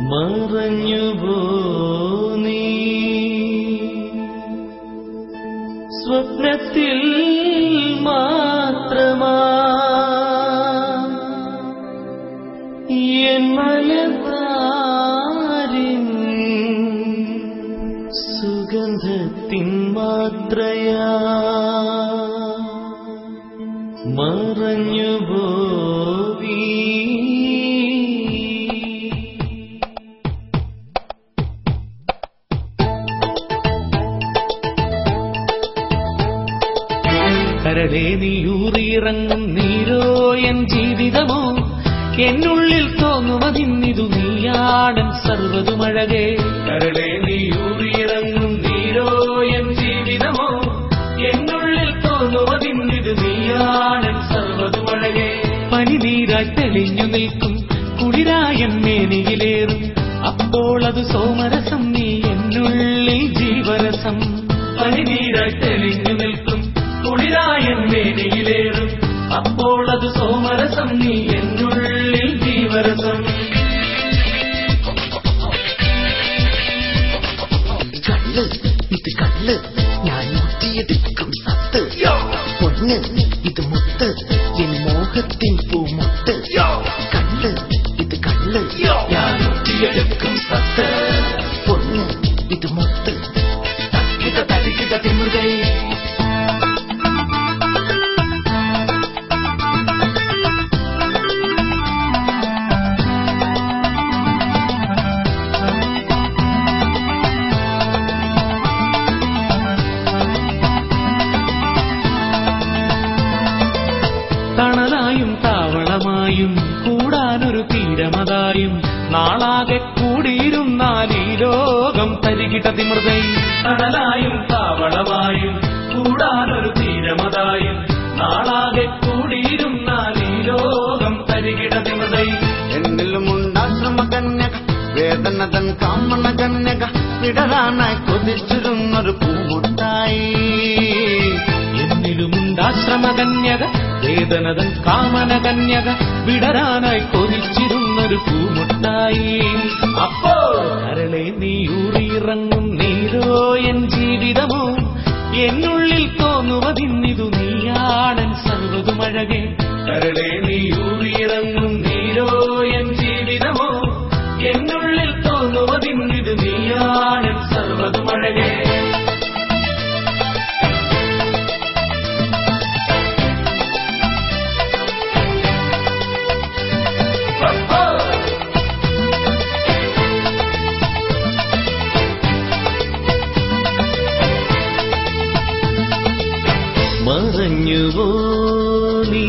മറഞ്ഞുപോ നീ സ്വപ്നത്തിൽ മാത്രമാ എൻ മനതാരിൻ സുഗന്ധത്തിൻ മാത്രയാ മറഞ്ഞുപോ കരളേ നീയൂറിയിറങ്ങും നീരോ എൻ ജീവിതമോ എന്നുള്ളിൽ തോന്നുമതിന്നിതു നീയാടൻ സർവ്വതുമഴകേ കരളേ നീയൂറിയിറങ്ങും നീരോ എൻ ജീവിതമോ എന്നുള്ളിൽ തോന്നുമതിന്നിതു നീയാടൻ സർവ്വതുമഴകേ പനിനീരായി തെളിഞ്ഞു നിൽക്കും കുളിരായൻ മേനിയിലേറും അപ്പോൾ അത് സോമരസം നീ എന്നുള്ളിൽ ജീവരസം പനിനീരായി തെളിഞ്ഞു നിൽക്കും കുളിരായൻ മേനിയിലേറും അപ്പോൾ അത് സോമരസം നീ എന്നുള്ളിൽ ജീവരസം കള്ള് ഇത് കള്ള് ഞാൻ മുട്ടിയെടുക്കും സത്ത് പൊന്ന് ഇത് മുത്ത് എൻ മോഹത്തിൻ പൂമുട്ട് കള്ള് ഇത് കള്ള് ഞാൻ മുട്ടിയെടുക്കും സത്ത് പൊന്ന് ഇത് മുത്ത് തക്കിത തടിക്കിത തിമുകൈ തണലായും താവളമായും കൂടാനൊരു തീരമതായും നാളാകെ കൂടിയിരുന്നാൽ ഈ ലോകം തരികിട തിമൃതൈ തണലായും താവളമായും കൂടാനൊരു തീരമതായും നാളാകെ കൂടിയിരുന്നാൽ ഈ ലോകം തരികിട തിമൃതൈ എന്നിലുമുണ്ടാശ്രമകന്യക വേദനതൻ കാമനകന്യക വിടരാനായി കൊതിച്ചിരുന്നൊരു പൂമുട്ടായി എന്നിലുമുണ്ടാശ്രമകന്യക വേദനതൻ കാമനകന്യക വിടരാനായി കൊതിച്ചിരുന്നൊരു പൂമുട്ടായി അപ്പോൾ കരളെ നീയൂറിയിറങ്ങും നീരോ എൻ ജീവിതമോ എന്നുള്ളിൽ തോന്നുവതിന്നിതു നീയാടൻ സർവ്വതുമഴകേ കരളെ നീയൂറിയിറങ്ങും നീരോ എൻ ജീവിതമോ എന്നുള്ളിൽ തോന്നുവതിന്നിതു നീയാടൻ സർവ്വതുമഴകേ മറഞ്ഞുപോ നീ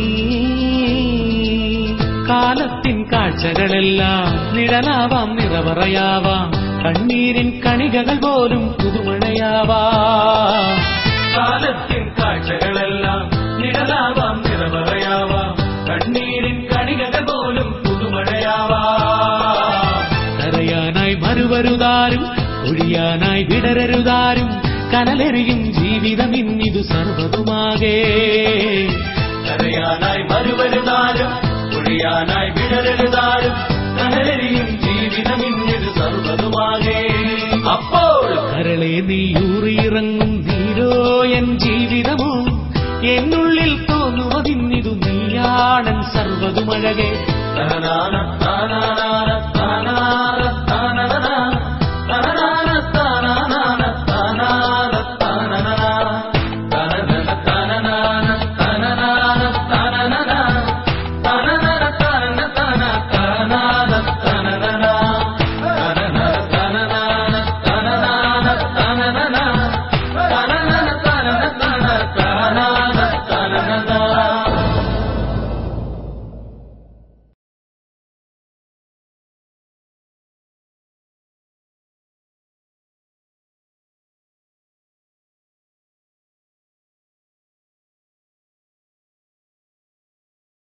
കാലത്തിൻ കാഴ്ചകളെല്ലാം നിഴലാവാം നിറവറയാവാം കണ്ണീരിൻ കണികകൾ പോലും പുതുമഴയാവാം കാലത്തിൻ കാഴ്ചകളെല്ലാം നിഴലാവാം നിറവറയാവാം കണ്ണീരിൻ കണികകൾ പോലും പുതുമഴയാവാം കരയാനായി മറുവരുതാരും ഒഴിയാനായി വിടരരുതാരും കനലെറിയും ജീവിതം ഇന്നിതു സർവ്വതുമാകെ കരയാനായി മറുവരുതാരും ഒഴിയാനായി വിടരരുതാരും കനലെറിയും ജീവിതം ഇന്നിതു സർവ്വതുമാകെ അപ്പോൾ കരളെ നീയൂറിയിറങ്ങും നീരോ എൻ ജീവിതമോ എന്നുള്ളിൽ തോന്നുവതിന്നിതു നീയാടൻ സർവ്വതുമഴകേ തനനാന